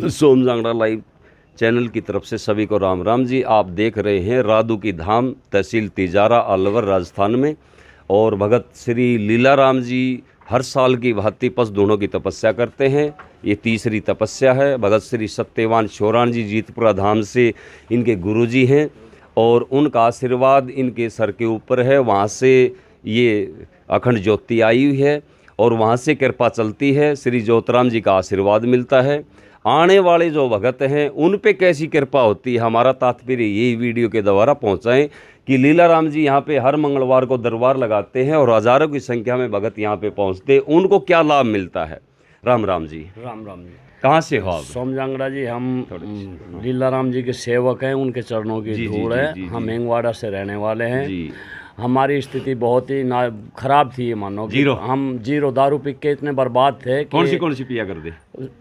सोम Jangra live channel की तरफ से सभी को राम राम जी। आप देख रहे हैं राधू की धाम, तहसील तिजारा, अलवर, राजस्थान में। और भगत श्री लीलाराम जी हर साल की भांति पसदूणों की तपस्या करते हैं। ये तीसरी तपस्या है। भगत श्री सत्यवान शोरान जी जीतपुरा धाम से इनके गुरुजी हैं और उनका आशीर्वाद इनके सर के ऊपर है। वहाँ से ये अखंड ज्योति आई हुई है और वहाँ से कृपा चलती है। श्री ज्योतिराम जी का आशीर्वाद मिलता है। आने वाले जो भगत हैं उन पे कैसी कृपा होती है, हमारा तात्पर्य यही वीडियो के द्वारा पहुँचाएँ कि लीलाराम जी यहाँ पे हर मंगलवार को दरबार लगाते हैं और हज़ारों की संख्या में भगत यहाँ पे पहुँचते हैं। उनको क्या लाभ मिलता है। राम राम जी। राम राम जी। कहाँ से हो आप? सोम जांगड़ा जी, हम लीलाराम जी के सेवक हैं, उनके चरणों की धूल है। हम हिंगवाड़ा से रहने वाले हैं जी। हमारी स्थिति बहुत ही खराब थी, ये मानो जीरो। हम जीरो दारू पी के इतने बर्बाद थे। कौन सी पिया कर दे?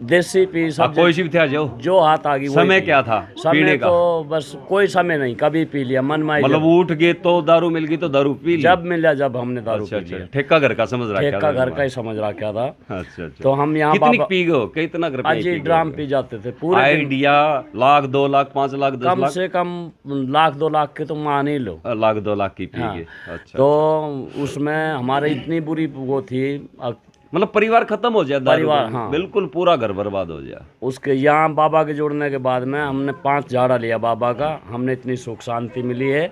देसी पी सब, कोई सी भी था जो हाथ आ गई। समय क्या था पीने का? तो बस कोई समय नहीं, कभी पी लिया मन में। मतलब उठ गए तो दारू मिल गई तो दारू पी ली, जब मिला जब हमने दारू पी लिया। ठेका घर का समझ रहा, ठेका घर का ही समझ रहा क्या था। अच्छा। तो हम यहाँ कितनी पी गए? कितना जी ड्राम पी जाते थे पूरे आइडिया। लाख 2 लाख 5 लाख 10 लाख, कम से कम लाख 2 लाख के तो मान ही लो। लाख 2 लाख की पी गए। अच्छा। तो उसमें हमारे इतनी बुरी वो थी, मतलब परिवार खत्म हो जाए, परिवार हाँ बिल्कुल पूरा घर बर्बाद हो जाए। उसके यहाँ बाबा के जुड़ने के बाद में हमने 5 झाड़ा लिया बाबा का। हमने इतनी सुख शांति मिली है,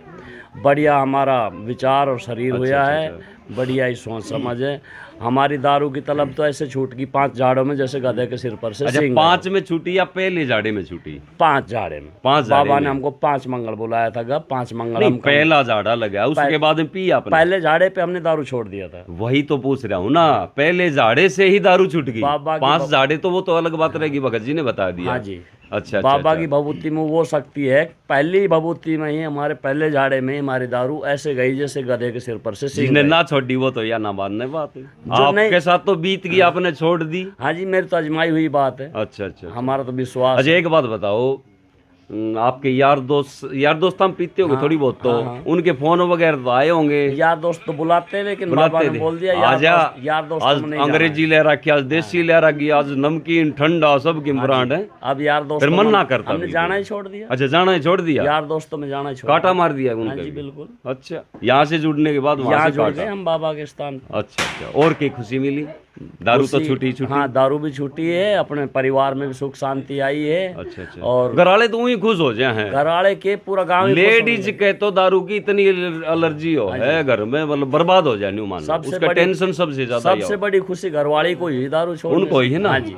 बढ़िया हमारा विचार और शरीर हुआ है, बढ़िया ही सोच समझ है। हमारी दारू की तलब तो ऐसे छूट गई 5 झाड़ों में, जैसे गधे के सिर पर से। अच्छा, 5 में छूटी या पहले झाड़े में छूटी? 5 झाड़े में। 5 बाबा ने हमको 5 मंगल बुलाया था। 5 मंगल हम पहला झाड़ा लगा, उसके बाद में पिया आपने? पहले झाड़े पे हमने दारू छोड़ दिया था। वही तो पूछ रहा हूँ ना, पहले झाड़े से ही दारू छूट गई। 5 झाड़े तो वो तो अलग बात रहेगी, भगत जी ने बता दिया। हाँ जी। अच्छा। बाबा की भभूति में वो शक्ति है, पहली भभूति में ही हमारे पहले झाड़े में हमारी दारू ऐसे गई जैसे गधे के सिर पर से। जिसने ना छोड़ी वो तो या ना मानने बात है। आपके साथ तो बीत गई, आपने छोड़ दी। हाँ जी, मेरी तो अजमाई हुई बात है। अच्छा। हमारा तो विश्वास। अच्छा, एक बात बताओ, आपके यार दोस्त हम पीते होंगे थोड़ी बहुत तो उनके फोन वगैरह तो आए होंगे? यार दोस्त तो बुलाते हैं, लेकिन बाबा ने बोल दिया यार दोस्त आज अंग्रेजी ले रखी, आज देसी ले रखी, आज नमकीन ठंडा सब की ब्रांड है। अब यार दोस्त फिर मन ना करता, हमने जाना ही छोड़ दिया। अच्छा, जाना ही छोड़ दिया। यार दोस्तों में जाना ही छोड़, काटा मार दिया उनका। जी बिल्कुल। अच्छा, यहाँ से जुड़ने के बाद वहाँ से जुड़ गए हम बाबा के स्थान। अच्छा। और क्या खुशी मिली? दारू तो छूटी। हाँ, दारू भी छूटी है, अपने परिवार में भी सुख शांति आई है। अच्छा। और घरवाले तो वही खुश हो जाए हैं। घरवाले के पूरा गांव लेडीज के तो दारू की इतनी एलर्जी हो है घर में, मतलब बर्बाद हो जाए। उसका टेंशन सबसे ज्यादा, सबसे बड़ी खुशी घरवाली को ही दारू छोड़ उनको ही है ना जी।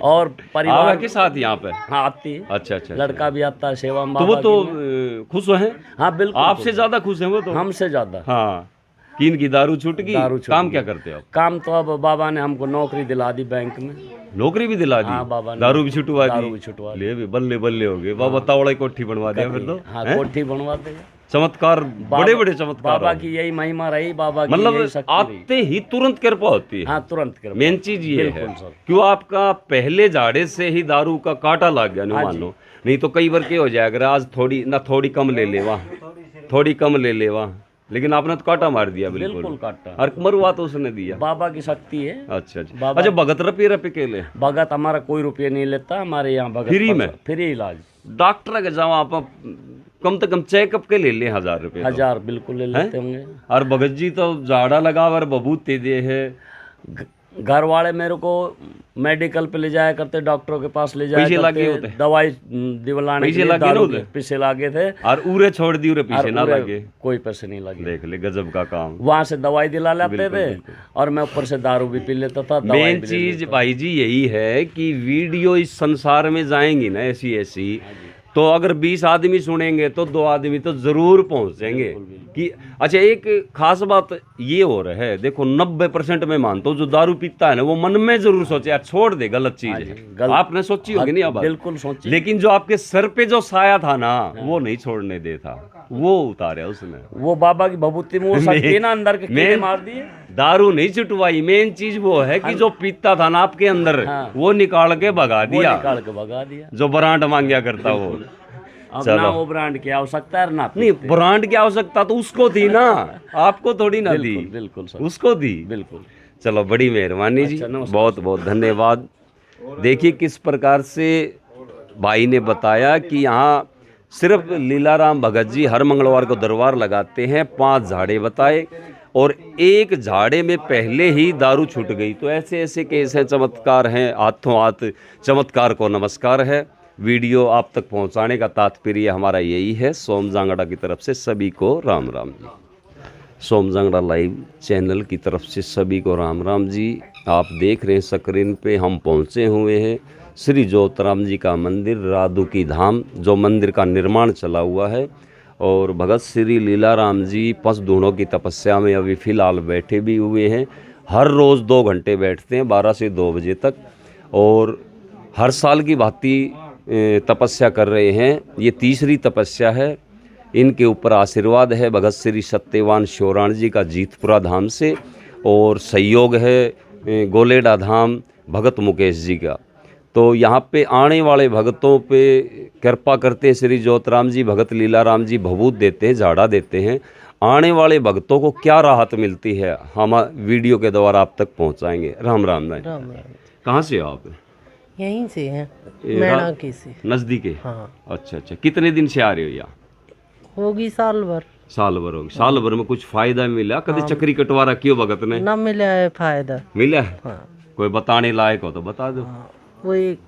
और परिवार के साथ यहाँ पे हाँ आती है। अच्छा। लड़का भी आता है सेवा में। तो वो तो खुश है? हाँ बिल्कुल, आपसे ज्यादा खुश है वो तो, हमसे ज्यादा। हाँ, किन की दारू छूट गई। काम क्या करते हो? काम तो अब बाबा ने हमको नौकरी दिला दी, बैंक में नौकरी भी दिला दी। हाँ, बाबा ने दारू भी छुटवा दी। ले भी बल्ले हो गए बाबा। तावड़ा कोठी बनवा दिया फिर तो। हाँ, कोठी बनवा दिया। चमत्कार, बड़े बड़े चमत्कार। बाबा की यही महिमा रही, बाबा की मतलब आते ही तुरंत कृपा होती है। हाँ, तुरंत कृपा। मेन चीज ये है क्यों आपका पहले झाड़े से ही दारू का कांटा लग गया, मान लो। नहीं तो कई बार क्या हो जाएगा, आज थोड़ी कम ले ले वहाँ, लेकिन आपने तो काटा मार दिया। बिल्कुल काटा। और मरुआ तो उसने दिया, बाबा की शक्ति है। अच्छा। अच्छा, भगत रुपये के लिए? भगत हमारा कोई रुपये नहीं लेता, हमारे यहाँ भगत फ्री में, फ्री इलाज। डॉक्टर के जाओ आप कम से कम चेकअप के ले ले 1000 रुपये। 1000 बिल्कुल ले लेते होंगे। और भगत जी तो झाड़ा लगा और बबूते दे है। घर वाले मेरे को मेडिकल पे ले जाया करते, डॉक्टरों के पास ले जाया करते, दवाई दिलाने के लिए पैसे लागे थे। और उरे छोड़ दी, उरे पीछे ना लगे, कोई पैसे नहीं लगे। देख ले गजब का काम। वहाँ से दवाई दिला लेते थे और मैं ऊपर से दारू भी पी लेता था। मेन चीज भाई जी यही है कि वीडियो इस संसार में जाएंगी ना ऐसी तो अगर 20 आदमी सुनेंगे तो 2 आदमी तो जरूर पहुंचेंगे कि अच्छा। एक खास बात ये हो रहा है, देखो 90% में मानता हूँ जो दारू पीता है ना वो मन में जरूर सोचे यार छोड़ दे, गलत चीज है। आपने सोची होगी नहीं अब? बिल्कुल सोची। लेकिन जो आपके सर पे जो साया था ना वो नहीं छोड़ने देता, वो उतारा उसने। वो बाबा की भभूति में वो शक्ति ना अंदर के कीड़े मार दिए। दारू नहीं छुटवाई, मेन चीज वो है कि जो पीता था ना आपके अंदर वो निकाल के भगा दिया। जो ब्रांड मांगया करता वो। अब ना वो ब्रांड की आवश्यकता है ना, नहीं ब्रांड की आवश्यकता तो उसको थी ना, आपको थोड़ी ना दी। बिल्कुल उसको दी। बिल्कुल। चलो, बड़ी मेहरबानी जी, बहुत बहुत धन्यवाद। देखिए किस प्रकार से भाई ने बताया कि यहाँ सिर्फ लीलाराम भगत जी हर मंगलवार को दरबार लगाते हैं, 5 झाड़े बताए और एक झाड़े में पहले ही दारू छूट गई। तो ऐसे ऐसे केस हैं, चमत्कार हैं, हाथों हाथ चमत्कार को नमस्कार है। वीडियो आप तक पहुंचाने का तात्पर्य हमारा यही है। सोम जांगड़ा की तरफ से सभी को राम राम जी। सोम जांगड़ा लाइव चैनल की तरफ से सभी को राम राम जी। आप देख रहे हैं स्क्रीन पे हम पहुंचे हुए हैं श्री ज्योतराम जी का मंदिर राधू की धाम, जो मंदिर का निर्माण चला हुआ है। और भगत श्री लीलाराम जी पंचदूणों की तपस्या में अभी फ़िलहाल बैठे भी हुए हैं। हर रोज़ 2 घंटे बैठते हैं 12 से 2 बजे तक, और हर साल की भांति तपस्या कर रहे हैं। ये तीसरी तपस्या है। इनके ऊपर आशीर्वाद है भगत श्री सत्यवान श्योराण जी का जीतपुरा धाम से, और सहयोग है गोलेडा धाम भगत मुकेश जी का। तो यहाँ पे आने वाले भगतों पे कृपा करते हैं श्री ज्योतराम जी, भगत लीलाराम जी भभूत देते हैं, झाड़ा देते हैं। आने वाले भक्तों को क्या राहत मिलती है हम वीडियो के द्वारा आप तक पहुँचाएंगे। राम राम। कहाँ से हो आप? यहीं से हैं, मैना की से। नज़दीक है? हाँ। अच्छा अच्छा। कितने दिन से आ रहे हो यहाँ? होगी साल भर। साल भर होगी। साल भर में कुछ फायदा मिला? कभी चक्री कटवा रखी हो भगत ने? ना मिला है फायदा। मिला है? हाँ। कोई बताने लायक हो तो बता दो। हाँ। वो एक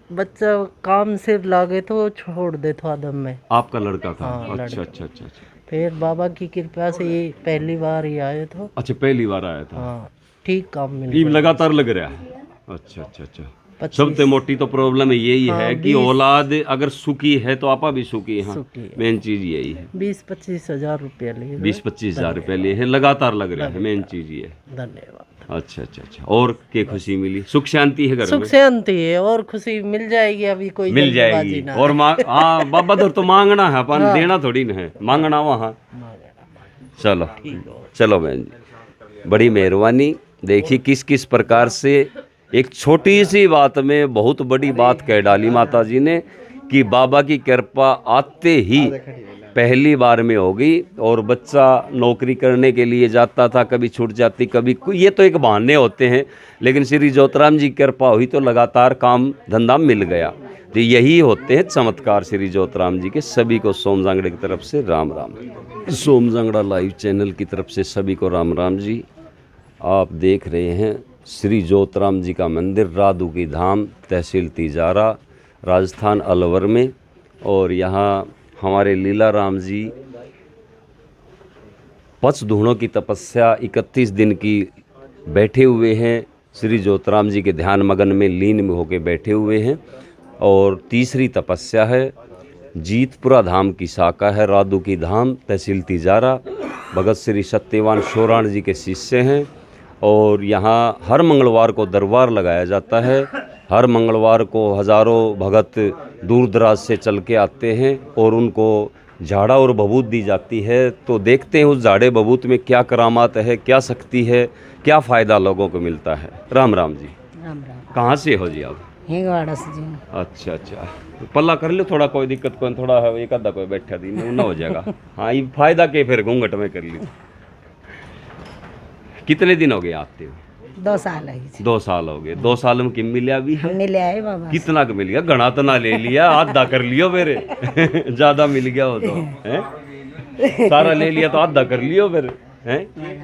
बच्चा काम से लागे तो छोड़ दे था दम में। आपका लड़का था? हाँ, अच्छा लड़का। अच्छा अच्छा अच्छा। फिर बाबा की कृपा से ये पहली बार ही आए थे। अच्छा, पहली बार आया था। हाँ, ठीक काम मिल ये गया। लगातार लग रहा है? अच्छा अच्छा अच्छा। 25 सबसे मोटी तो प्रॉब्लम यही हाँ, है कि 20 औलाद अगर सुखी है तो आपा भी सुखी है। सुखी है। मेन चीज यही है। 20-25 हजार रुपया लिए। 20-25 हजार रुपये लिए है, लगातार लग रहा है। मेन चीज ये है। धन्यवाद। अच्छा अच्छा अच्छा। और क्या खुशी मिली? सुख शांति है घर सुख में? शांति है और खुशी मिल जाएगी। अभी कोई मिल जल्दबाजी जाएगी। ना और हाँ बाबा दर तो मांगना है अपन, देना थोड़ी ना है, मांगना वहाँ। चलो चलो बहन जी, बड़ी मेहरबानी। देखिए किस किस प्रकार से एक छोटी सी बात में बहुत बड़ी बात कह डाली माता जी ने कि बाबा की कृपा आते ही पहली बार में होगी। और बच्चा नौकरी करने के लिए जाता था, कभी छूट जाती, कभी ये तो एक बहाने होते हैं, लेकिन श्री ज्योतराम जी की कृपा हुई तो लगातार काम धंधा मिल गया। तो यही होते हैं चमत्कार श्री ज्योतराम जी के। सभी को सोम जांगड़े की तरफ से राम राम। सोम जांगड़ा लाइव चैनल की तरफ से सभी को राम राम जी। आप देख रहे हैं श्री ज्योतराम जी का मंदिर राधू की धाम, तहसील तिजारा, राजस्थान अलवर में। और यहाँ हमारे लीलाराम जी पंचदूणों की तपस्या 31 दिन की बैठे हुए हैं। श्री ज्योतराम जी के ध्यान मगन में लीन में होकर बैठे हुए हैं। और तीसरी तपस्या है जीतपुरा धाम की शाखा है राधू की धाम, तहसील तिजारा, भगत श्री सत्यवान श्योराण जी के शिष्य हैं। और यहाँ हर मंगलवार को दरबार लगाया जाता है। हर मंगलवार को हज़ारों भगत दूर दराज से चल के आते हैं और उनको झाड़ा और भभूत दी जाती है। तो देखते हैं उस झाड़े भभूत में क्या करामात है, क्या शक्ति है, क्या फ़ायदा लोगों को मिलता है। राम राम जी। राम राम। कहाँ से हो जी आप? हिंगवाड़ा से जी। अच्छा अच्छा। पल्ला कर लो थोड़ा, कोई दिक्कत कोई, थोड़ा है एक आधा कोई बैठा दी ना हो जाएगा। हाँ ये फायदा के फिर घूंघट में कर ली। कितने दिन हो गए आते हो? 2 साल है जी। 2 साल हो गए। 2 साल में किम मिला भी है? मिले आए बाबा। कितना का मिल गया? घना तो ना ले लिया, आधा कर लियो मेरे। ज्यादा मिल गया हो तो है? सारा ले लिया तो आधा कर लियो फिर है?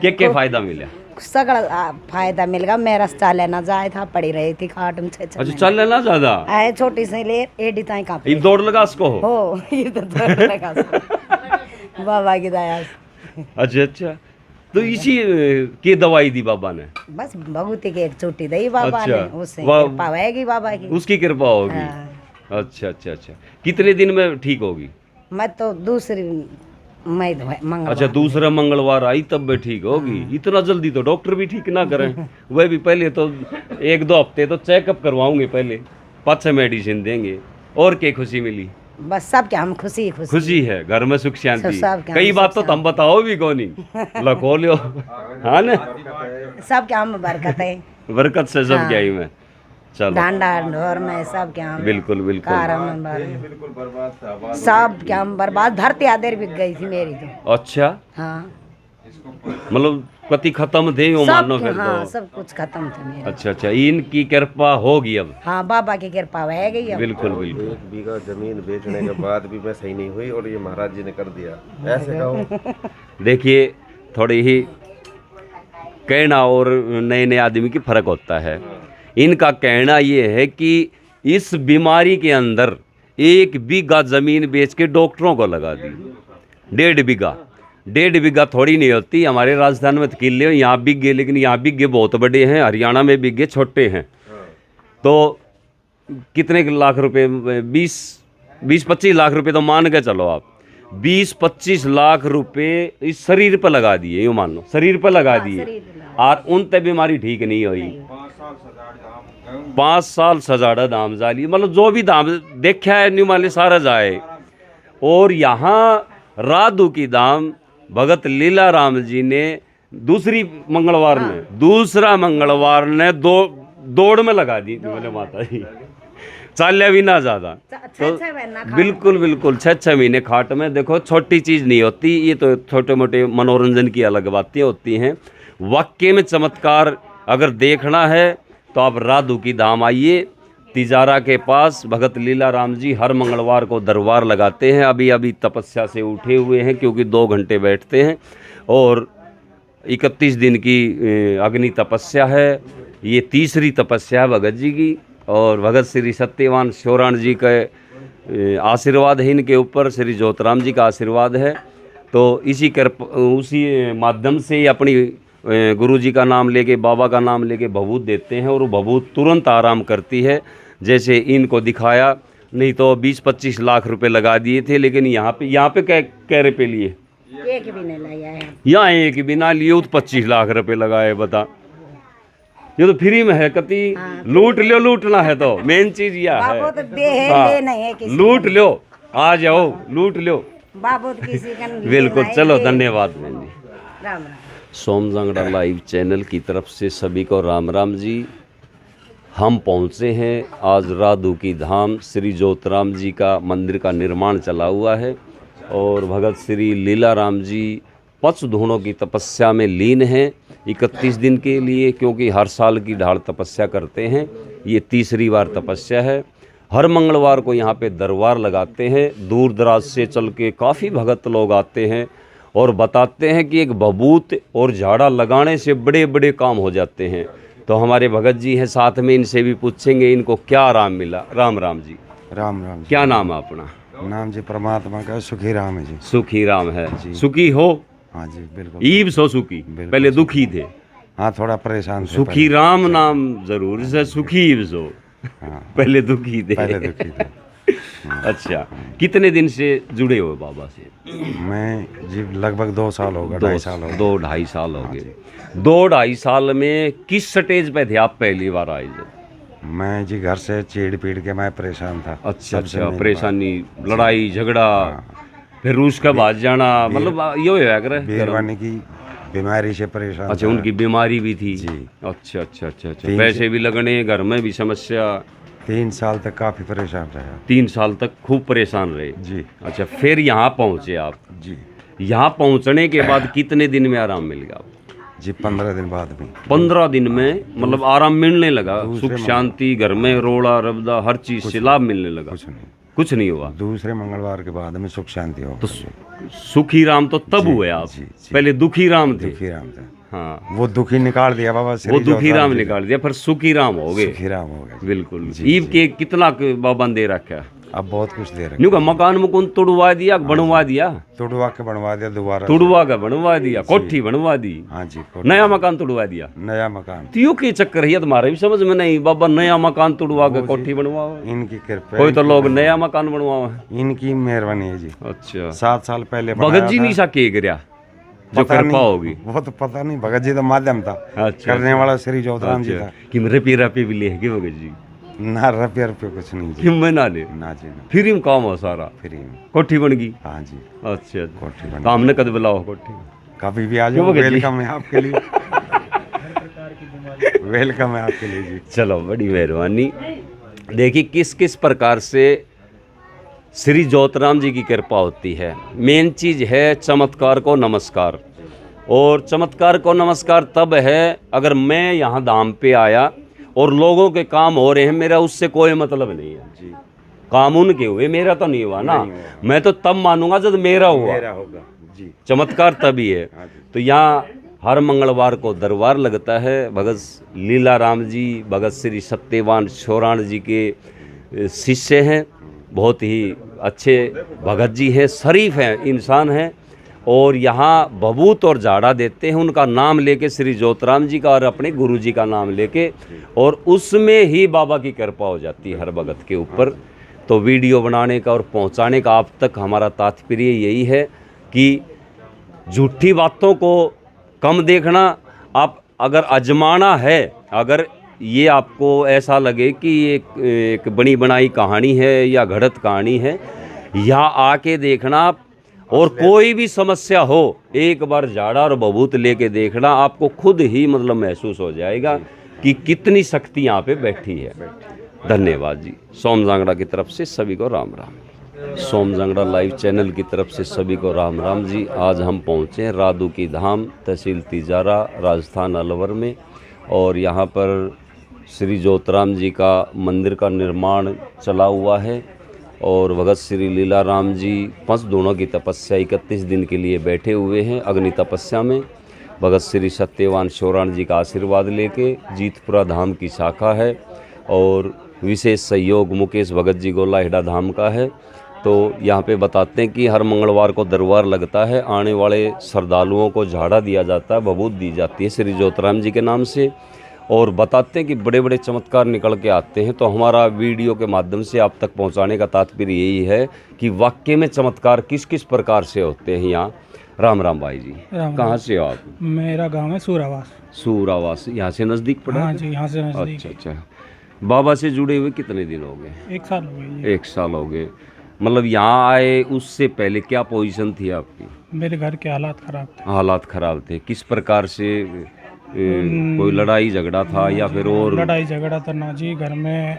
क्या फायदा मिला? सगड़ा फायदा मिल गया। मेरा चाले ना जाए था, पड़ी रही थी खाट में। अच्छा चल लेना ज्यादा आए छोटी से ले एडी ताई का ये दौड़ लगा इसको हो ये तो दौड़ लगा बाबा की दया से। अच्छा अच्छा। तो इसी की दवाई दी बाबा ने? बस भगवती की एक छुट्टी दी बाबा अच्छा, ने, उससे कृपा होगी बाबा की। उसकी कृपा होगी। हाँ। अच्छा अच्छा अच्छा। कितने दिन में ठीक होगी? मैं तो दूसरी मंगलवार। अच्छा दूसरा मंगलवार आई तब भी ठीक होगी? इतना जल्दी तो डॉक्टर भी ठीक ना करें। वह भी पहले तो 1-2 हफ्ते तो चेकअप करवाऊंगे पहले, 5-6 मेडिसिन देंगे। और क्या खुशी मिली? बस सब क्या हम खुशी खुशी है, घर में सुख शांति। सब क्या कई बात तो तुम बताओ भी कौन लखो लियो। हाँ ना, सब क्या हम बरकत है, बरकत से सब क्या ही में। चलो डांडा ढोर में सब क्या हम बिल्कुल बिल्कुल सब क्या हम बर्बाद। धरती आधेर बिक गई थी मेरी तो। अच्छा हाँ मतलब कति खत्म थे यो मानो फिर हाँ तो। सब कुछ खत्म था मेरा। अच्छा अच्छा, इनकी कृपा होगी अब। हाँ बाबा की कृपा है गई अब। बिल्कुल बिल्कुल। 1 बीघा जमीन बेचने के बाद भी मैं सही नहीं हुई और ये महाराज जी ने कर दिया, ऐसे कहो। देखिए थोड़ी ही कहना और नए नए आदमी की फर्क होता है। इनका कहना ये है कि इस बीमारी के अंदर 1 बीघा जमीन बेच के डॉक्टरों को लगा दी। 1.5 बीघा थोड़ी नहीं होती। हमारे राजस्थान में तो किले यहाँ बिघे, लेकिन यहाँ बिघे बहुत बड़े हैं, हरियाणा में बिघे छोटे हैं। तो कितने लाख रुपए, 20-25 लाख रुपए तो मान के चलो आप। 20-25 लाख रुपए इस शरीर पर लगा दिए, यूँ मान लो शरीर पर लगा दिए, और उन तक बीमारी ठीक नहीं हुई। 5 साल सजाड़ा धाम जाली, मतलब जो भी धाम देखा है न्यू माले सारा जाए। और यहाँ राधू की धाम भगत लीला राम जी ने दूसरा मंगलवार ने दौड़ में लगा दी बोले माता जी, चालिया भी ना ज्यादा। तो बिल्कुल बिल्कुल 6-6 महीने खाट में। देखो छोटी चीज नहीं होती, ये तो छोटे मोटे मनोरंजन की अलग बातें होती हैं। वाकई में चमत्कार अगर देखना है तो आप राधू की धाम आइए। तिजारा के पास भगत लीला राम जी हर मंगलवार को दरबार लगाते हैं। अभी तपस्या से उठे हुए हैं, क्योंकि 2 घंटे बैठते हैं और 31 दिन की अग्नि तपस्या है। ये तीसरी तपस्या है भगत जी की। और भगत श्री सत्यवान शोराण जी का आशीर्वाद है इनके ऊपर, श्री ज्योतराम जी का आशीर्वाद है। तो उसी माध्यम से ही अपनी गुरु जी का नाम लेके, बाबा का नाम लेके भभूत देते हैं, और वो भभूत तुरंत आराम करती है। जैसे इनको दिखाया, नहीं तो 20-25 लाख रुपए लगा दिए थे, लेकिन यहाँ पे क्या रुपये लिए? एक भी नहीं लाया है यहाँ, एक भी ना लिए तो 25 लाख रुपए लगाए। बता, ये तो फ्री में है कति। लूट लो, लूटना है तो मेन चीज यह है। बाबू तो दे है, ले नहीं है किसी लूट लो, आ जाओ लूट लो। बाबू तो किसी का नहीं बिल्कुल। लेना है, चलो ले। धन्यवाद बहन जी। राम राम। सोमजंगड़ा लाइव चैनल की तरफ से सभी को राम राम जी। हम पहुंचे हैं आज राधू की धाम। श्री ज्योतराम जी का मंदिर का निर्माण चला हुआ है, और भगत श्री लीला राम जी पचधूणों की तपस्या में लीन हैं 31 दिन के लिए, क्योंकि हर साल की ढाल तपस्या करते हैं। ये तीसरी बार तपस्या है। हर मंगलवार को यहाँ पे दरबार लगाते हैं। दूर दराज से चल के काफ़ी भगत लोग आते हैं और बताते हैं कि एक भभूत और झाड़ा लगाने से बड़े बड़े काम हो जाते हैं। तो हमारे भगत जी हैं साथ में, इनसे भी पूछेंगे इनको क्या आराम मिला। राम राम जी। राम राम जी। क्या नाम है अपना? नाम जी परमात्मा का सुखी राम है जी। सुखी राम है। सुखी हो? हाँ जी बिल्कुल। ईब सो सुखी, पहले दुखी थे। हाँ थोड़ा परेशान थे। सुखी राम नाम जरूर से सुखी ईब सो। हाँ, पहले दुखी थे। पहले दुखी थे। अच्छा, कितने दिन से जुड़े हुए बाबा से? मैं जी लगभग 2 साल हो गए, 2.5 साल हो गए। 2-2.5 साल हो गए। 2-2.5 साल में किस स्टेज पे थे आप पहली बार आए जब? मैं जी घर से चीड़ पीड़ के मैं परेशान था। अच्छा अच्छा, परेशानी, लड़ाई झगड़ा, फिर रूस का बाद जाना, मतलब ये होया करे बीरवानी की बीमारी से परेशान। अच्छा, उनकी बीमारी भी थी जी। अच्छा अच्छा अच्छा अच्छा। पैसे भी लगने, घर में भी समस्या। 3 साल तक काफी परेशान रहा। 3 साल तक खूब परेशान रहे जी। अच्छा, फिर यहाँ पहुँचे आप जी। यहाँ पहुँचने के बाद कितने दिन में आराम मिल गया? जी 15 दिन बाद में। 15 दिन में मतलब आराम मिलने लगा, सुख शांति, घर में रोड़ा रबदा हर चीज से लाभ मिलने लगा? कुछ नहीं हुआ। दूसरे मंगलवार के बाद में सुख शांति हो। तो सुखी राम तो तब हुए आप? पहले दुखी राम थे। दुखी राम थे। हाँ, वो दुखी निकाल दिया बाबा। वो दुखी राम निकाल दिया, फिर सुखी राम हो गए। सुखी राम हो गए बिल्कुल। ईब के कितना बाबा दे रखा? अब बहुत कुछ दे रखे। न्यू का मकान मुकुन तोड़वा दिया, बनवा दिया? तुड़वा के बनवा दिया दोबारा। तुड़वा का बनवा दिया, कोठी बनवा दी। हाँ जी। नया मकान तुड़वा दिया। नया मकान। तो के चक्कर है तुम्हारे भी समझ में नहीं बाबा, नया मकान तुड़वा के कोठी बनवाओ। इनकी कृपा। कोई तो लोग नया मकान बनवाओ। इनकी मेहरबानी है जी। अच्छा, 7 साल पहले भगत जी नहीं सा के गिरा जो कृपा होगी? वो तो पता नहीं, भगत जी तो माध्यम था। अच्छा, करने वाला श्री ज्योतराम जी था। कि रपी रपी भी ले है भगत जी? ना रुपये कुछ नहीं जी। कि मैं ना ले? ना जी ना। फिर ही काम हो सारा? फ्री में। कोठी बन गई? हाँ जी। अच्छा, कोठी बन तो हमने कद बुलाओ कोठी? कभी भी आ जाओ, वेलकम है आपके लिए। वेलकम है आपके लिए जी। चलो, बड़ी मेहरबानी। देखिए किस किस प्रकार से श्री ज्योतराम जी की कृपा होती है। मेन चीज है चमत्कार को नमस्कार। और चमत्कार को नमस्कार तब है अगर मैं यहाँ धाम पे आया और लोगों के काम हो रहे हैं, मेरा उससे कोई मतलब नहीं है जी। काम उनके हुए, मेरा तो नहीं हुआ ना। मैं तो तब मानूंगा जब मेरा हुआ, मेरा होगा जी। चमत्कार तभी है। तो यहाँ हर मंगलवार को दरबार लगता है। भगत लीला राम जी भगत श्री सत्यवान छोराण जी के शिष्य हैं, बहुत ही अच्छे भगत जी हैं, शरीफ हैं, इंसान हैं। और यहाँ बबूत और झाड़ा देते हैं, उनका नाम लेके श्री ज्योतराम जी का और अपने गुरु जी का नाम लेके, और उसमें ही बाबा की कृपा हो जाती है हर भगत के ऊपर। तो वीडियो बनाने का और पहुँचाने का आप तक हमारा तात्पर्य यही है कि झूठी बातों को कम देखना। आप अगर आजमाना है, अगर ये आपको ऐसा लगे कि ये एक बनी बनाई कहानी है या घड़त कहानी है, यहाँ आके देखना आप। और कोई भी समस्या हो, एक बार झाड़ा और बबूत लेके देखना, आपको खुद ही मतलब महसूस हो जाएगा कि कितनी शक्ति यहाँ पे बैठी है। धन्यवाद जी। सोम जांगड़ा की तरफ से सभी को राम राम। सोम जांगड़ा लाइव चैनल की तरफ से सभी को राम राम जी। आज हम पहुँचे हैं रादू की धाम, तहसील तिजारा, राजस्थान अलवर में। और यहाँ पर श्री ज्योतराम जी का मंदिर का निर्माण चला हुआ है और भगत श्री लीला राम जी 5 दिनों की तपस्या 31 दिन के लिए बैठे हुए हैं अग्नि तपस्या में। भगत श्री सत्यवान छोराण जी का आशीर्वाद लेके जीतपुरा धाम की शाखा है और विशेष सहयोग मुकेश भगत जी गोलाहेड़ा धाम का है। तो यहाँ पे बताते हैं कि हर मंगलवार को दरबार लगता है, आने वाले श्रद्धालुओं को झाड़ा दिया जाता है, बबूत दी जाती है श्री ज्योतराम जी के नाम से, और बताते हैं कि बड़े बड़े चमत्कार निकल के आते हैं। तो हमारा वीडियो के माध्यम से आप तक पहुंचाने का तात्पर्य यही है कि वाकई में चमत्कार किस किस प्रकार से होते हैं यहाँ। राम राम भाई जी, कहाँ से हो आप? मेरा गांव है सूरावास। सूरावास यहाँ से नज़दीक पड़ा? हाँ जी, यहाँ से नज़दीक। अच्छा। बाबा से जुड़े हुए कितने दिन हो गए? 1 साल हो गए। 1 साल हो गए। मतलब यहाँ आए उससे पहले क्या पोजीशन थी आपकी? मेरे घर के हालात ख़राब थे। हालात ख़राब थे, किस प्रकार से? कोई लड़ाई झगड़ा था या फिर और? लड़ाई झगड़ा था ना जी, घर में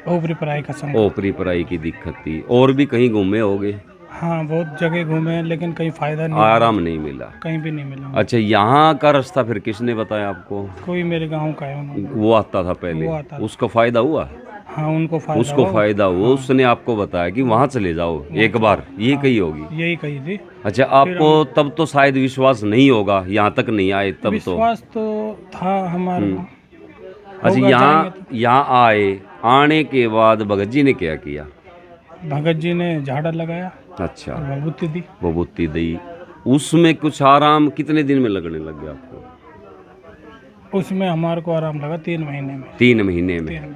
ओपरी पराई का संग। ओपरी पराई की दिक्कत थी। और भी कहीं घूमे होगे? हाँ, बहुत जगह घूमे लेकिन कहीं फ़ायदा नहीं, आराम नहीं मिला, कहीं भी नहीं मिला। अच्छा, यहाँ का रास्ता फिर किसने बताया आपको? कोई मेरे गांव का है, उन्होंने। वो आता था पहले? उसको फ़ायदा हुआ? हाँ, उनको फ़ायदा उसको फ़ायदा हुआ। उसने आपको बताया कि वहाँ चले जाओ एक बार, ये कही होगी? यही कही थी। अच्छा, आपको तब तो शायद विश्वास नहीं होगा, यहाँ तक नहीं आए तब? विश्वास तो था हमारा। अच्छा, यहाँ आए, आने के बाद भगत जी ने क्या किया? भगत जी ने झाड़ा लगाया। अच्छा, बबूती दी। बबूती दी। उसमें कुछ आराम कितने दिन में लगने लग गया आपको? उसमें हमारे को आराम लगा 3 महीने में। 3 महीने में?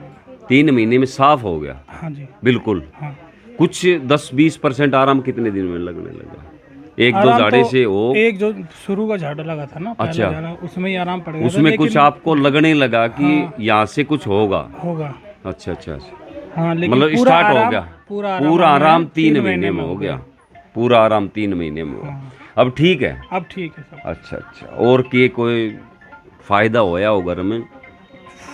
3 महीने में साफ हो गया? हाँ जी, बिल्कुल। हाँ। कुछ 10-20% आराम कितने दिन में लगने लगा? 1-2 झाड़े से हो? एक जो शुरू का झाड़ा लगा था ना, अच्छा, उसमें ही आराम पड़ेगा। उसमें कुछ आपको लगने लगा कि यहाँ से कुछ होगा? अच्छा। हाँ, लेकिन मतलब स्टार्ट हो गया पूरा आराम 3 महीने में हो गया। पूरा आराम 3 महीने में हुआ। अब ठीक है? अब ठीक है सब। अच्छा। और के कोई फायदा होया हो घर में?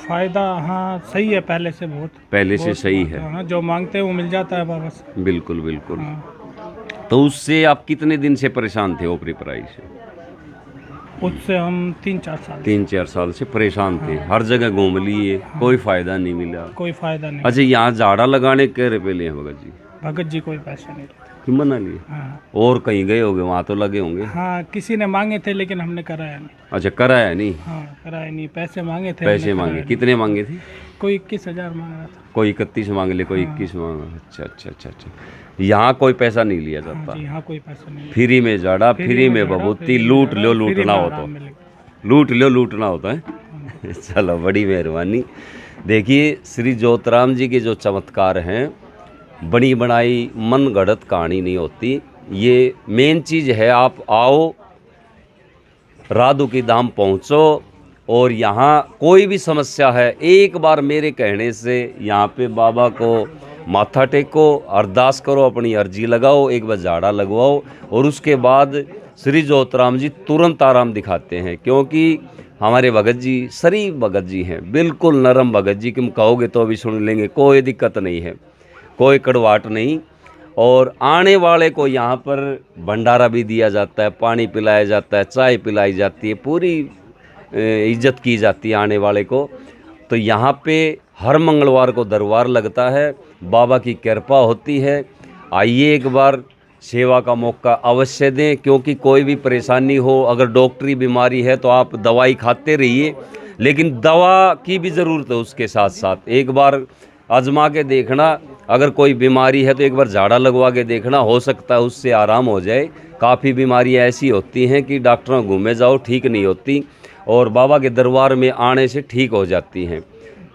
फायदा हाँ सही है, पहले से बहुत सही है। हाँ, जो मांगते हैं वो मिल जाता है बाबा से। बिल्कुल। हाँ। तो उससे आप कितने दिन से परेशान थे ओपरी पराई से? उससे हम 3-4 साल 3-4 साल से परेशान थे। हर जगह घूम लिए, कोई फायदा नहीं मिला। कोई फायदा नहीं। अच्छा, यहाँ झाड़ा लगाने के रुपये लिए हैं भगत जी? भगत जी कोई पैसे नहीं लेते। मना लिए? हाँ। और कहीं गए होंगे, वहाँ तो लगे होंगे? हाँ, किसी ने मांगे थे लेकिन हमने कराया नहीं। अच्छा, कराया नहीं? हाँ, कराया नहीं। पैसे मांगे थे। पैसे मांगे? कितने मांगे थे? कोई 21,000 मांग रहा था। कोई 31 मांग ले, कोई 21 मांगा। अच्छा। यहाँ कोई पैसा नहीं लिया जाता? हाँ, यहाँ कोई पैसा नहीं। फ्री में झाड़ा, फ्री में बबूती, लूट लो लूटना होता है। लूट लो लूटना होता है। चलो, बड़ी मेहरबानी। देखिए, श्री ज्योतराम जी के जो चमत्कार हैं, बनी बनाई मन गढ़त कहानी नहीं होती। ये मेन चीज़ है, आप आओ, रादू की धाम पहुँचो, और यहाँ कोई भी समस्या है, एक बार मेरे कहने से यहाँ पे बाबा को माथा टेको, अरदास करो, अपनी अर्जी लगाओ, एक बार झाड़ा लगवाओ, और उसके बाद श्री ज्योतराम जी तुरंत आराम दिखाते हैं। क्योंकि हमारे भगत जी शरीफ भगत जी हैं, बिल्कुल नरम भगत जी, कि कहोगे तो भी सुन लेंगे, कोई दिक्कत नहीं है, कोई कड़वाहट नहीं। और आने वाले को यहाँ पर भंडारा भी दिया जाता है, पानी पिलाया जाता है, चाय पिलाई जाती है, पूरी इज्जत की जाती है आने वाले को। तो यहाँ पे हर मंगलवार को दरबार लगता है, बाबा की कृपा होती है। आइए एक बार सेवा का मौका अवश्य दें, क्योंकि कोई भी परेशानी हो, अगर डॉक्टरी बीमारी है तो आप दवाई खाते रहिए, लेकिन दवा की भी ज़रूरत है उसके साथ साथ। एक बार आजमा के देखना, अगर कोई बीमारी है तो एक बार झाड़ा लगवा के देखना, हो सकता है उससे आराम हो जाए। काफ़ी बीमारियां ऐसी होती हैं कि डॉक्टरों घूमे जाओ ठीक नहीं होती, और बाबा के दरबार में आने से ठीक हो जाती हैं।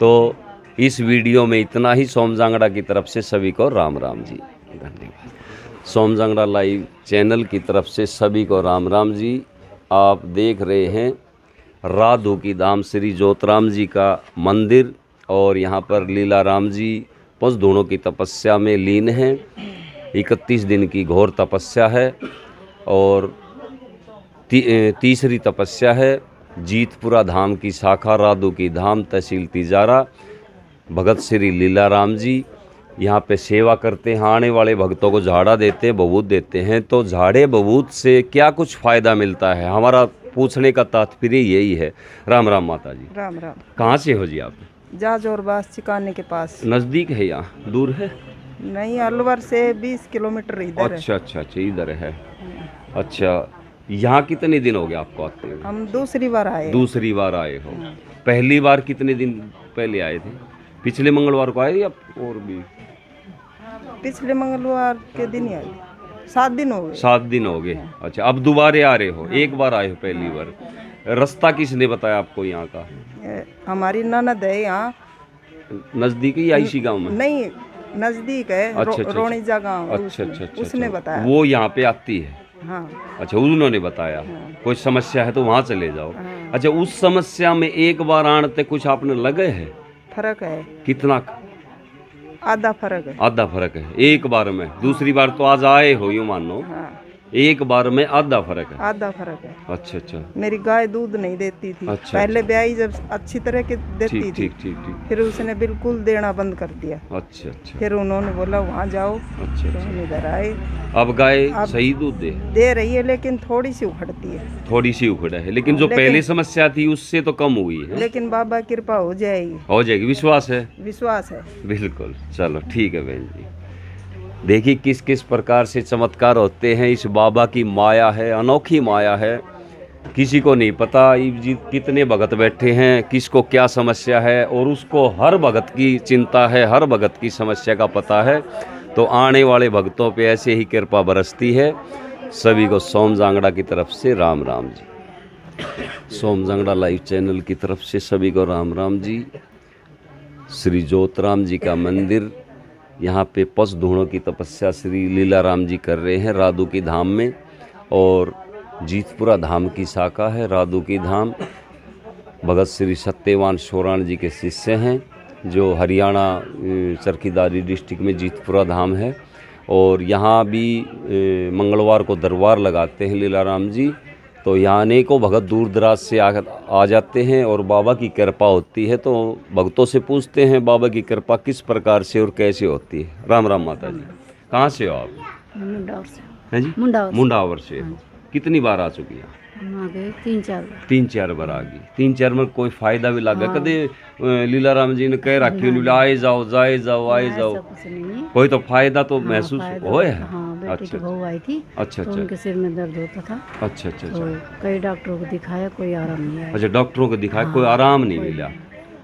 तो इस वीडियो में इतना ही। सोम जांगड़ा की तरफ से सभी को राम राम जी, धन्यवाद। सोम जांगड़ा लाइव चैनल की तरफ से सभी को राम राम जी। आप देख रहे हैं राधू की धाम श्री ज्योतराम जी का मंदिर, और यहाँ पर लीला राम जी 5 दिनों की तपस्या में लीन हैं। 31 दिन की घोर तपस्या है, और तीसरी तपस्या है जीतपुरा धाम की शाखा राधू की धाम तहसील तिजारा। भगत श्री लीला राम जी यहाँ पे सेवा करते हैं, आने वाले भक्तों को झाड़ा देते हैं, बबूत देते हैं। तो झाड़े बबूत से क्या कुछ फ़ायदा मिलता है, हमारा पूछने का तात्पर्य यही है। राम राम माता जी। राम राम। कहाँ से हो जी आप? जाजौरबास चिकाने के पास। नज़दीक है, यहाँ दूर है? नहीं, अलवर से 20 किलोमीटर इधर अच्छा अच्छा अच्छा, इधर है। अच्छा, यहाँ कितने दिन हो गए आपको आते हुए? हम दूसरी बार आए। दूसरी बार आए हो। पहली बार कितने दिन पहले आए थे? पिछले मंगलवार को आए या और भी? पिछले मंगलवार के दिन ही आए। 7 दिन हो गए। 7 दिन हो गए। अच्छा, अब दोबारा आ रहे हो? एक बार आए हो पहली बार। रास्ता किसने बताया आपको यहाँ का? हमारी ननद है यहाँ। नजदीक ही इसी गांव में? नहीं, नजदीक है। अच्छा, रोणीजा गांव। अच्छा अच्छा अच्छा, उसने बताया। वो यहाँ पे आती है? हाँ। अच्छा, उन्होंने बताया। कोई समस्या है तो वहाँ चले जाओ। अच्छा, उस समस्या में एक बार आने कुछ आपने लगे है? फर्क है। कितना? आधा फर्क है। आधा फर्क है एक बार में। दूसरी बार तो आज आए हो, यूँ मान लो। हाँ। एक बार में आधा फर्क है। आधा फर्क है। अच्छा अच्छा। मेरी गाय दूध नहीं देती थी। अच्छा, पहले ब्याई जब अच्छी तरह के देती ठीक थी, ठीक ठीक ठीक। फिर उसने बिल्कुल देना बंद कर दिया। अच्छा अच्छा। फिर उन्होंने बोला वहाँ जाओ। अच्छा तो हम इधर आए। अब गाय अब सही दूध दे रही है, लेकिन थोड़ी सी उखड़ती है। थोड़ी सी उखड़ा है, लेकिन जो पहले समस्या थी उससे तो कम हुई है। लेकिन बाबा कृपा हो जाएगी। हो जाएगी, विश्वास है? विश्वास है। बिल्कुल। चलो ठीक है बहन जी। देखिए किस किस प्रकार से चमत्कार होते हैं। इस बाबा की माया है, अनोखी माया है, किसी को नहीं पता। जी कितने भगत बैठे हैं, किसको क्या समस्या है, और उसको हर भगत की चिंता है, हर भगत की समस्या का पता है। तो आने वाले भक्तों पे ऐसे ही कृपा बरसती है। सभी को सोम जांगड़ा की तरफ से राम राम जी। सोम जांगड़ा लाइव चैनल की तरफ से सभी को राम राम जी। श्री ज्योतराम जी का मंदिर, यहाँ पे 5 दिनों की तपस्या श्री लीला राम जी कर रहे हैं राधू की धाम में, और जीतपुरा धाम की शाखा है राधू की धाम। भगत श्री सत्यवान सोराण जी के शिष्य हैं, जो हरियाणा चरखीदारी डिस्ट्रिक्ट में जीतपुरा धाम है। और यहाँ भी मंगलवार को दरबार लगाते हैं लीला राम जी। तो यहाँ अनेकों भगत दूर दराज से आ जाते हैं, और बाबा की कृपा होती है। तो भक्तों से पूछते हैं बाबा की कृपा किस प्रकार से और कैसे होती है। राम राम माता जी। कहाँ से हो आप? मुंडावर से। हैं जी? मुंडावर से। कितनी बार आ चुकी है? 3-4 बार आ गई। 3-4 में कोई फायदा भी लगा? कदे लीला राम जी ने कह रखी आए जाओ जाए जाओ आए जाओ, कोई तो फायदा तो महसूस हो है? बेटी की बहू आई थी। अच्छा अच्छा। उनके सिर में दर्द होता था। अच्छा अच्छा तो कई डॉक्टरों को दिखाया, कोई आराम नहीं आया। अच्छा, डॉक्टरों को दिखाया, कोई आराम नहीं मिला।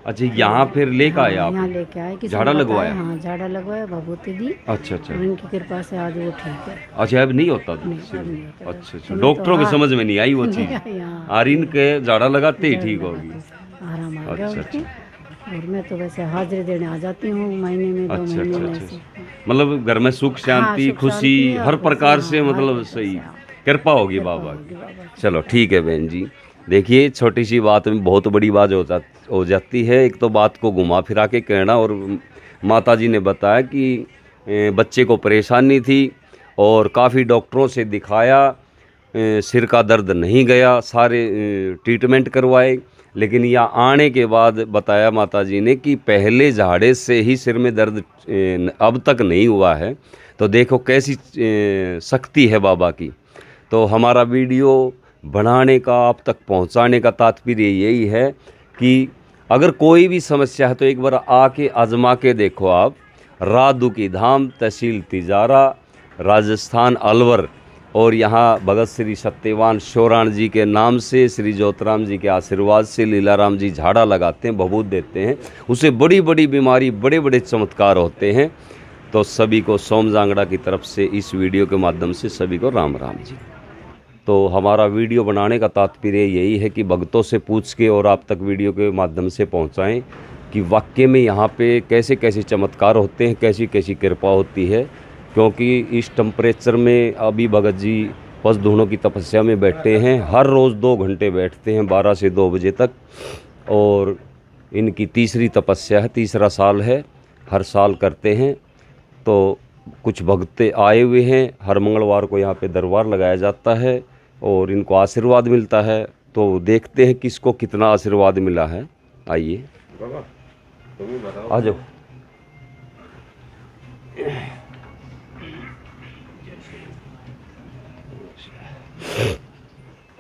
अच्छा, यहाँ फिर लेकर आए आप? यहाँ लेके आए, झाड़ा लगवाया? हाँ, झाड़ा लगवाया, भभूति दी। अच्छा अच्छा। उनकी कृपा से आज वो ठीक है। अच्छा, अब नहीं होता? अच्छा अच्छा। डॉक्टरों के समझ में नहीं आई वो चीज़, और इनके झाड़ा लगाते ही ठीक होगी, आराम आ गया। अच्छा अच्छा। और मैं तो वैसे हाजिरी देने आ जाती हूँ महीने में, 2 महीने में ऐसे। मतलब घर में सुख शांति खुशी हर प्रकार से, मतलब सही कृपा होगी बाबा की। चलो ठीक है बहन जी। देखिए छोटी सी बात में बहुत बड़ी बात हो जाती है। एक तो बात को घुमा फिरा के कहना, और माता जी ने बताया कि बच्चे को परेशानी थी और काफ़ी डॉक्टरों से दिखाया, सिर का दर्द नहीं गया, सारे ट्रीटमेंट करवाए, लेकिन यहाँ आने के बाद बताया माता जी ने कि पहले झाड़े से ही सिर में दर्द अब तक नहीं हुआ है। तो देखो कैसी शक्ति है बाबा की। तो हमारा वीडियो बनाने का, आप तक पहुंचाने का तात्पर्य यही है कि अगर कोई भी समस्या है तो एक बार आके आजमा के देखो आप। रादू की धाम, तहसील तिजारा, राजस्थान अलवर। और यहाँ भगत श्री सत्यवान शोराण जी के नाम से, श्री ज्योतिराम जी के आशीर्वाद से लीलाराम जी झाड़ा लगाते हैं, भभूत देते हैं, उसे बड़ी बड़ी बीमारी, बड़े बड़े चमत्कार होते हैं। तो सभी को सोम जांगड़ा की तरफ से इस वीडियो के माध्यम से सभी को राम राम जी। तो हमारा वीडियो बनाने का तात्पर्य यही है कि भक्तों से पूछ के और आप तक वीडियो के माध्यम से पहुंचाएं कि वाकई में यहाँ पे कैसे कैसे चमत्कार होते हैं, कैसी कैसी कृपा होती है। क्योंकि इस टेम्परेचर में अभी भगत जी पसधूणों की तपस्या में बैठे हैं, हर रोज़ 2 घंटे बैठते हैं 12 से 2 बजे तक। और इनकी तीसरी तपस्या है, तीसरा साल है, हर साल करते हैं। तो कुछ भक्त आए हुए हैं, हर मंगलवार को यहाँ पे दरबार लगाया जाता है और इनको आशीर्वाद मिलता है। तो देखते हैं किसको कितना आशीर्वाद मिला है। आइए आ जाओ।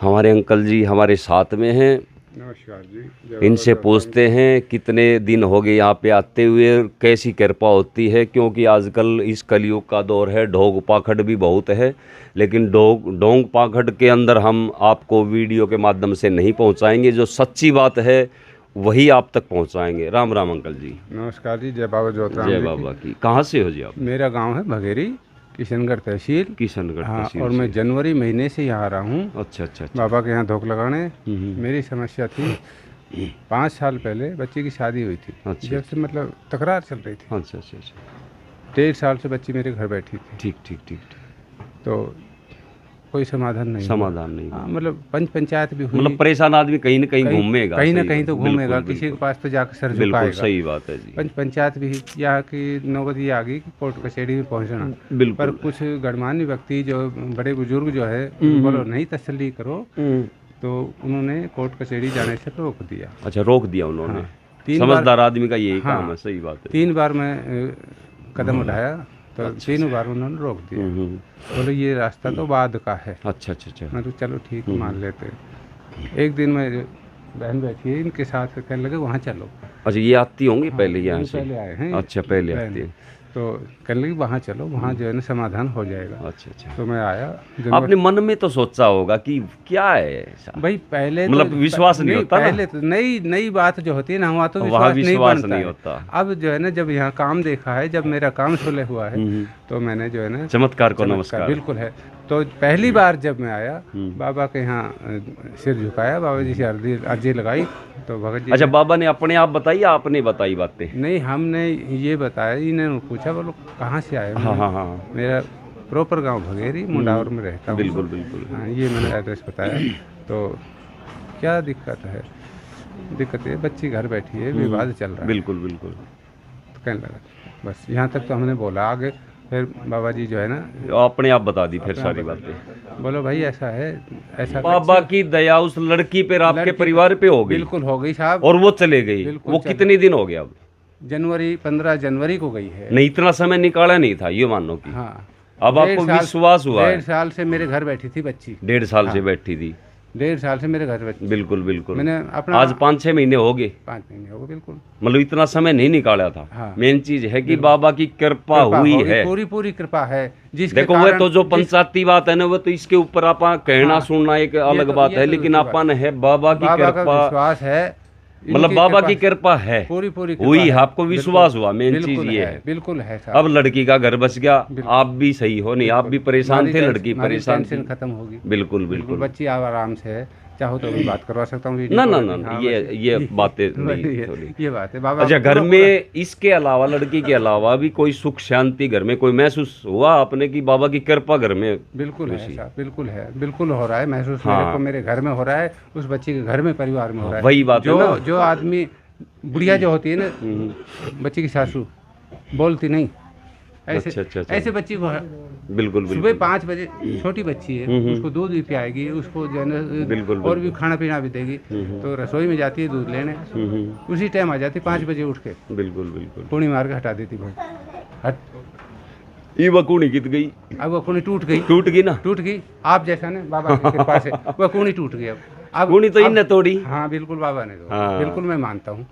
हमारे अंकल जी हमारे साथ में हैं। नमस्कार जी। इनसे पूछते हैं कितने दिन हो गए यहाँ पे आते हुए, कैसी कृपा होती है। क्योंकि आजकल इस कलयुग का दौर है, ढोंग पाखंड भी बहुत है, लेकिन ढोंग पाखंड के अंदर हम आपको वीडियो के माध्यम से नहीं पहुँचाएंगे। जो सच्ची बात है वही आप तक पहुँचाएंगे। राम राम अंकल जी। नमस्कार जी। जय बाबा ज्योतिराम। जय बाबा की। कहाँ से हो जी आप? मेरा गांव है भगेरी, किशनगढ़ तहसील। किशनगढ़ तहसील। और मैं जनवरी महीने से यहाँ आ रहा हूँ। अच्छा अच्छा अच्छा। बाबा के यहाँ धोख लगाने। मेरी समस्या थी 5 साल पहले बच्ची की शादी हुई थी। अच्छा। जब से मतलब तकरार चल रही थी। अच्छा अच्छा अच्छा। 1.5 साल से बच्ची मेरे घर बैठी थी। ठीक ठीक ठीक। तो कोई समाधान नहीं। मतलब पंचायत भी हुई। मतलब परेशान आदमी कहीं ना कहीं घूमेगा, कहीं ना कहीं तो घूमेगा, किसी के पास तो जाकर सर झुकाएगा। सही बात है जी। पंचायत भी यहाँ की नौबत ये आ गई कि कोर्ट कचहरी में पहुँचना। पर कुछ गणमान्य व्यक्ति जो बड़े बुजुर्ग जो है, बोलो नहीं तसल्ली करो, तो उन्होंने कोर्ट कचहरी जाने से रोक दिया। अच्छा, रोक दिया उन्होंने। समझदार आदमी का यही काम है। सही बात है। 3 बार मैं कदम उठाया तो 3 बार उन्होंने रोक दिया। बोले ये रास्ता तो बाद का है। अच्छा अच्छा अच्छा। मैं तो चलो ठीक मान लेते। एक दिन में बहन बैठी है इनके साथ, कहने लगे वहाँ चलो। अच्छा, ये आती होंगी पहले यहाँ से? पहले आए हैं। अच्छा, पहले आती है। तो कहने लगी वहाँ चलो, वहाँ जो है ना समाधान हो जाएगा। अच्छा अच्छा। तो मैं आया। आपने मन में तो सोचा होगा कि क्या है ऐसा? भाई पहले मतलब विश्वास नहीं होता। पहले तो नई बात जो होती है ना, वहाँ तो विश्वास नहीं होता। अब जो है ना, जब यहाँ काम देखा है, जब मेरा काम सुलह हुआ है, तो मैंने जो है ना चमत्कार को नमस्कार। बिल्कुल है। तो पहली बार जब मैं आया, बाबा के यहाँ सिर झुकाया, बाबा जी से अर्जी लगाई तो भगत जी। अच्छा, बाबा ने अपने आप बताई या आपने बताई बातें? नहीं, हमने ये बताया। इन्होंने पूछा बोलो कहाँ से आए? हाँ हाँ हाँ। मेरा प्रॉपर गांव भगेरी मुंडावर में रहता हूँ। बिल्कुल बिल्कुल। हाँ, ये मैंने एड्रेस बताया। तो क्या दिक्कत है? दिक्कत है बच्ची घर बैठी है, विवाद चल रहा है। बिल्कुल बिल्कुल। तो कहने लगा बस यहाँ तक तो हमने बोला। आगे फिर बाबा जी जो है ना, अपने आप बता दी फिर सारी बातें। बोलो भाई ऐसा है, ऐसा। बाबा की दया उस लड़की पे, आपके परिवार पे हो गई। बिल्कुल हो गई साहब। और वो चले गई। वो कितने दिन हो गया? अब 15 जनवरी को गई है। नहीं, इतना समय निकाला नहीं था, ये मानो कि। हाँ। अब आपको विश्वास हुआ? 1.5 साल से मेरे घर बैठी थी बच्ची। 1.5 साल से बैठी थी। 1.5 साल से मेरे घर बैठी। बिल्कुल बिल्कुल। मैंने अपना आज 5-6 महीने हो गए। 5 महीने हो गए। बिल्कुल। मतलब इतना समय नहीं निकाला था। हाँ। मेन चीज है कि बाबा की कृपा हुई है। पूरी कृपा है। देखो वो तो जो पंचायती बात है ना, वो तो इसके ऊपर आप कहना सुनना एक अलग बात है, लेकिन अपन है बाबा की कृपा, विश्वास है। मतलब बाबा की कृपा है, पूरी हुई है। आपको विश्वास हुआ, मेन चीज ये है। बिल्कुल है। अब लड़की का घर बस गया, आप भी सही हो। नहीं, आप भी परेशान थे, लड़की परेशान थी। खत्म होगी। बिल्कुल बिल्कुल। बच्ची आराम से है, चाहो तो भी बात करवा सकता हूँ। ना ना ना, ये बातें नहीं। ये बात है बाबा। अच्छा, घर में इसके अलावा, लड़की के अलावा भी कोई सुख शांति घर में कोई महसूस हुआ आपने कि बाबा की कृपा घर में? बिल्कुल है, बिल्कुल है, बिल्कुल हो रहा है महसूस। मेरे को मेरे घर में हो रहा है, उस बच्ची के घर में, परिवार में हो रहा है। वही बात है ना। जो आदमी, बुढ़िया जो होती है ना, बच्ची की सासू, बोलती नहीं। ऐसे अच्छा। ऐसे बच्ची को बिल्कुल सुबह 5 बजे, छोटी बच्ची है, उसको दूध भी पिलाएगी, उसको जो है ना और भी खाना पीना भी देगी। तो रसोई में जाती है दूध लेने, उसी टाइम आ जाती 5 बजे उठ के। बिल्कुल बिल्कुल। पूनी मार के हटा देती भाई। ये वकूनी कित गई, अब वो कूनी टूट गई, टूट गई। आप जैसा ना बाबा की कृपा से वो कूनी टूट गई। अब कूनी तो इनने तोड़ी। हाँ बिल्कुल बाबा ने तोड़ी। हाँ। बिल्कुल मैं मानता हूँ।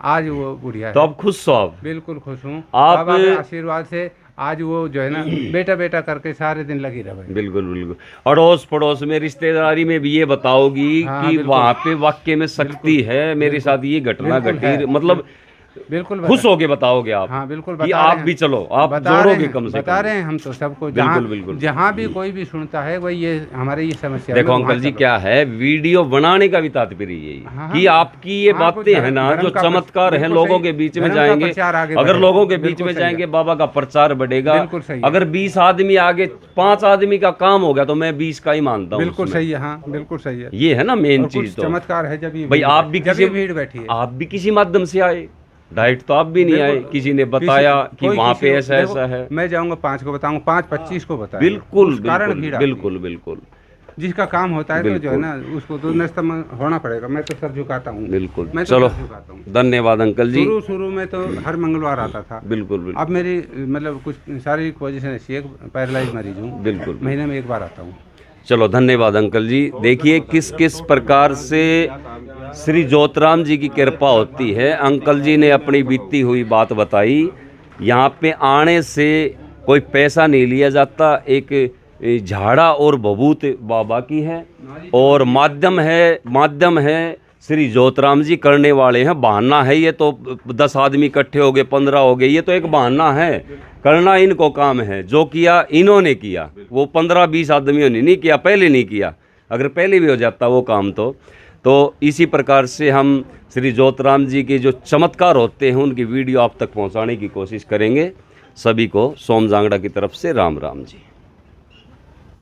आज वो बुढ़िया है। तो आप खुश हो? आप बिल्कुल खुश हूँ। आप बाबा के आशीर्वाद से आज वो जो है ना बेटा बेटा करके सारे दिन लगी रहे। बिल्कुल बिल्कुल। अड़ोस पड़ोस में रिश्तेदारी में भी ये बताओगी कि वहाँ पे वाक्य में शक्ति है, मेरे साथ ये घटना घटी, मतलब बिल्कुल खुश होके बताओगे आप। हाँ बिल्कुल कि आप भी चलो, आप जोड़ोगे कम से कम। बता रहे हैं हम तो सबको, बिल्कुल। जहाँ भी कोई भी सुनता है वही ये हमारे ये समस्या। देखो अंकल जी क्या है, वीडियो बनाने का भी तात्पर्य यही कि आपकी ये बातें है ना जो चमत्कार है, लोगों के बीच में जाएंगे। अगर लोगों के बीच में जाएंगे बाबा का प्रचार बढ़ेगा। अगर 20 आदमी आगे 5 आदमी का काम हो गया तो मैं 20 का ही मानता हूँ। बिल्कुल सही है। हाँ बिल्कुल सही है। ये है ना मेन चीज। तो चमत्कार है जब भाई आप भी किसी भीड़ बैठी है, आप भी किसी माध्यम से आए, डायरेक्ट तो आप भी नहीं आए, किसी ने बताया कि वहाँ पे ऐसा ऐसा है। मैं जाऊंगा 5 को बताऊंगा, 5-25 को बताऊंगा। बिल्कुल कारण भीड़ बिल्कुल बिल्कुल। जिसका काम होता है तो जो है ना उसको तो नस्तम होना पड़ेगा। मैं तो सर झुकाता हूँ। बिल्कुल। मैं तो चलो सर झुकाता हूँ। धन्यवाद अंकल जी। शुरू में तो हर मंगलवार आता था। बिल्कुल। अब मेरी मतलब कुछ शारीरिक पोजीशन ऐसी है, पैरालाइज मरीज हूँ। बिल्कुल। महीने में 1 बार आता हूँ। चलो धन्यवाद अंकल जी। देखिए किस किस प्रकार से श्री ज्योतराम जी की कृपा होती है। अंकल जी ने अपनी बीती हुई बात बताई। यहाँ पे आने से कोई पैसा नहीं लिया जाता, एक झाड़ा और भभूत बाबा की है और माध्यम है श्री ज्योतराम जी करने वाले हैं। बहाना है ये तो, 10 आदमी इकट्ठे हो गए, 15 हो गए, ये तो एक बहाना है। करना इनको काम है, जो किया इन्होंने किया, वो 15-20 आदमियों ने नहीं किया, पहले नहीं किया। अगर पहले भी हो जाता वो काम तो इसी प्रकार से हम श्री ज्योतराम जी के जो चमत्कार होते हैं उनकी वीडियो आप तक पहुंचाने की कोशिश करेंगे। सभी को सोम जांगड़ा की तरफ से राम राम जी।